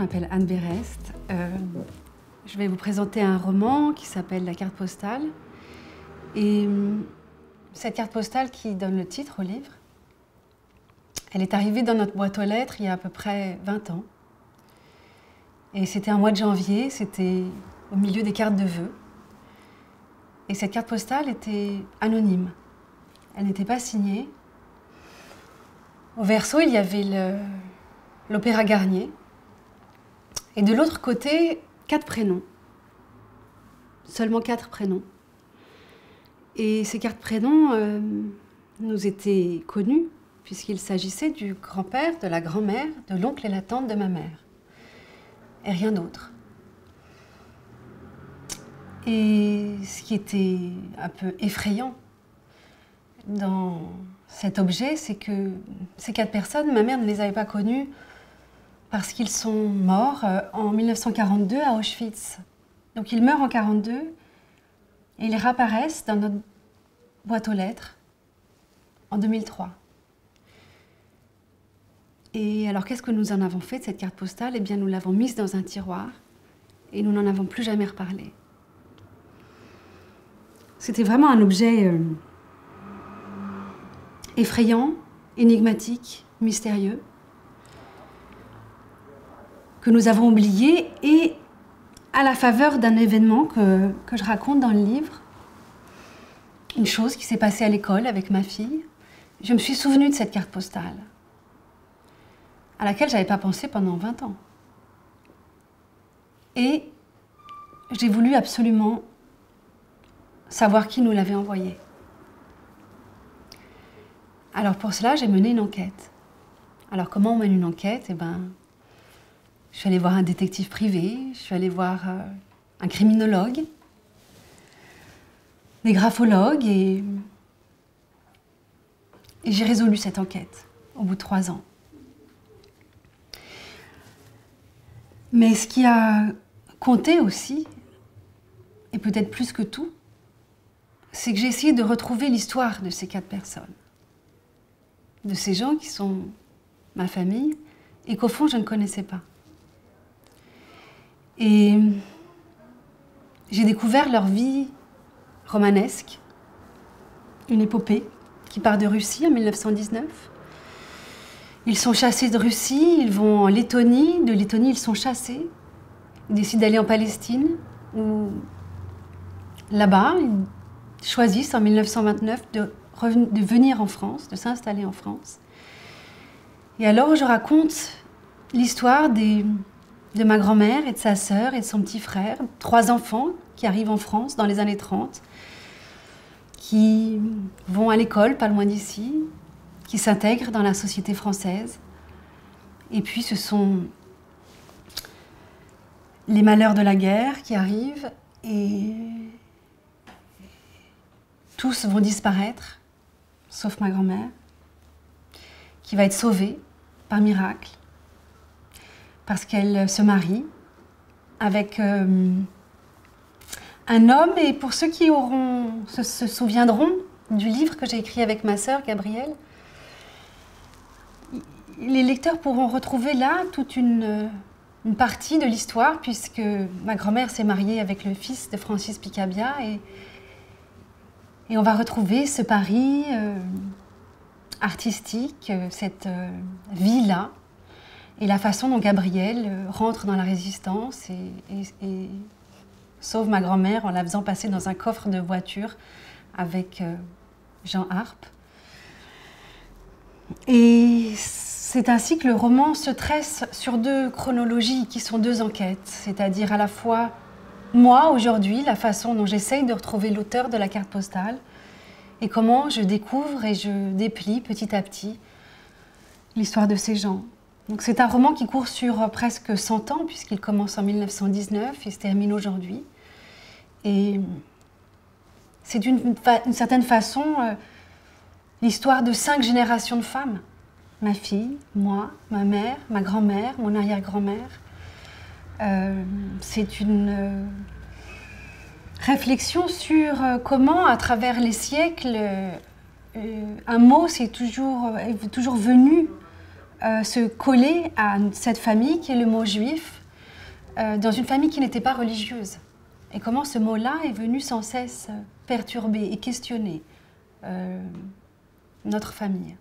m'appelle Anne Berest. Je vais vous présenter un roman qui s'appelle La carte postale. Et cette carte postale qui donne le titre au livre, elle est arrivée dans notre boîte aux lettres il y a à peu près 20 ans. Et c'était un mois de janvier, c'était au milieu des cartes de vœux. Et cette carte postale était anonyme. Elle n'était pas signée. Au verso, il y avait l'Opéra Garnier. Et de l'autre côté, 4 prénoms. Seulement 4 prénoms. Et ces 4 prénoms nous étaient connus, puisqu'il s'agissait du grand-père, de la grand-mère, de l'oncle et la tante de ma mère. Et rien d'autre. Et ce qui était un peu effrayant dans cet objet, c'est que ces 4 personnes, ma mère ne les avait pas connues parce qu'ils sont morts en 1942 à Auschwitz. Donc ils meurent en 1942 et ils réapparaissent dans notre boîte aux lettres en 2003. Et alors qu'est-ce que nous en avons fait de cette carte postale? Eh bien nous l'avons mise dans un tiroir et nous n'en avons plus jamais reparlé. C'était vraiment un objet effrayant, énigmatique, mystérieux, que nous avons oublié, et à la faveur d'un événement que je raconte dans le livre, une chose qui s'est passée à l'école avec ma fille, je me suis souvenue de cette carte postale, à laquelle je n'avais pas pensé pendant 20 ans. Et j'ai voulu absolument savoir qui nous l'avait envoyée. Alors pour cela, j'ai mené une enquête. Alors comment on mène une enquête? Eh ben, je suis allée voir un détective privé, je suis allée voir un criminologue, des graphologues, et j'ai résolu cette enquête au bout de 3 ans. Mais ce qui a compté aussi, et peut-être plus que tout, c'est que j'ai essayé de retrouver l'histoire de ces 4 personnes, de ces gens qui sont ma famille et qu'au fond je ne connaissais pas. Et j'ai découvert leur vie romanesque, une épopée qui part de Russie en 1919. Ils sont chassés de Russie, ils vont en Lettonie, de Lettonie ils sont chassés, ils décident d'aller en Palestine, où là-bas ils choisissent en 1929 de venir en France, de s'installer en France. Et alors je raconte l'histoire de ma grand-mère et de sa sœur et de son petit frère, 3 enfants qui arrivent en France dans les années 30, qui vont à l'école pas loin d'ici, qui s'intègrent dans la société française. Et puis ce sont les malheurs de la guerre qui arrivent et tous vont disparaître, sauf ma grand-mère, qui va être sauvée par miracle, parce qu'elle se marie avec un homme. Et pour ceux qui se souviendront du livre que j'ai écrit avec ma sœur Gabrielle, les lecteurs pourront retrouver là toute une partie de l'histoire, puisque ma grand-mère s'est mariée avec le fils de Francis Picabia, et on va retrouver ce Paris artistique, cette vie-là, et la façon dont Gabrielle rentre dans la résistance et sauve ma grand-mère en la faisant passer dans un coffre de voiture avec Jean Harpe. Et c'est ainsi que le roman se tresse sur 2 chronologies qui sont 2 enquêtes, c'est-à-dire à la fois moi, aujourd'hui, la façon dont j'essaye de retrouver l'auteur de la carte postale et comment je découvre et je déplie petit à petit l'histoire de ces gens. Donc c'est un roman qui court sur presque 100 ans, puisqu'il commence en 1919 et se termine aujourd'hui. Et c'est d'une certaine façon l'histoire de 5 générations de femmes. Ma fille, moi, ma mère, ma grand-mère, mon arrière-grand-mère. C'est une réflexion sur comment, à travers les siècles, un mot est toujours venu se coller à cette famille qui est le mot juif, dans une famille qui n'était pas religieuse. Et comment ce mot-là est venu sans cesse perturber et questionner notre famille.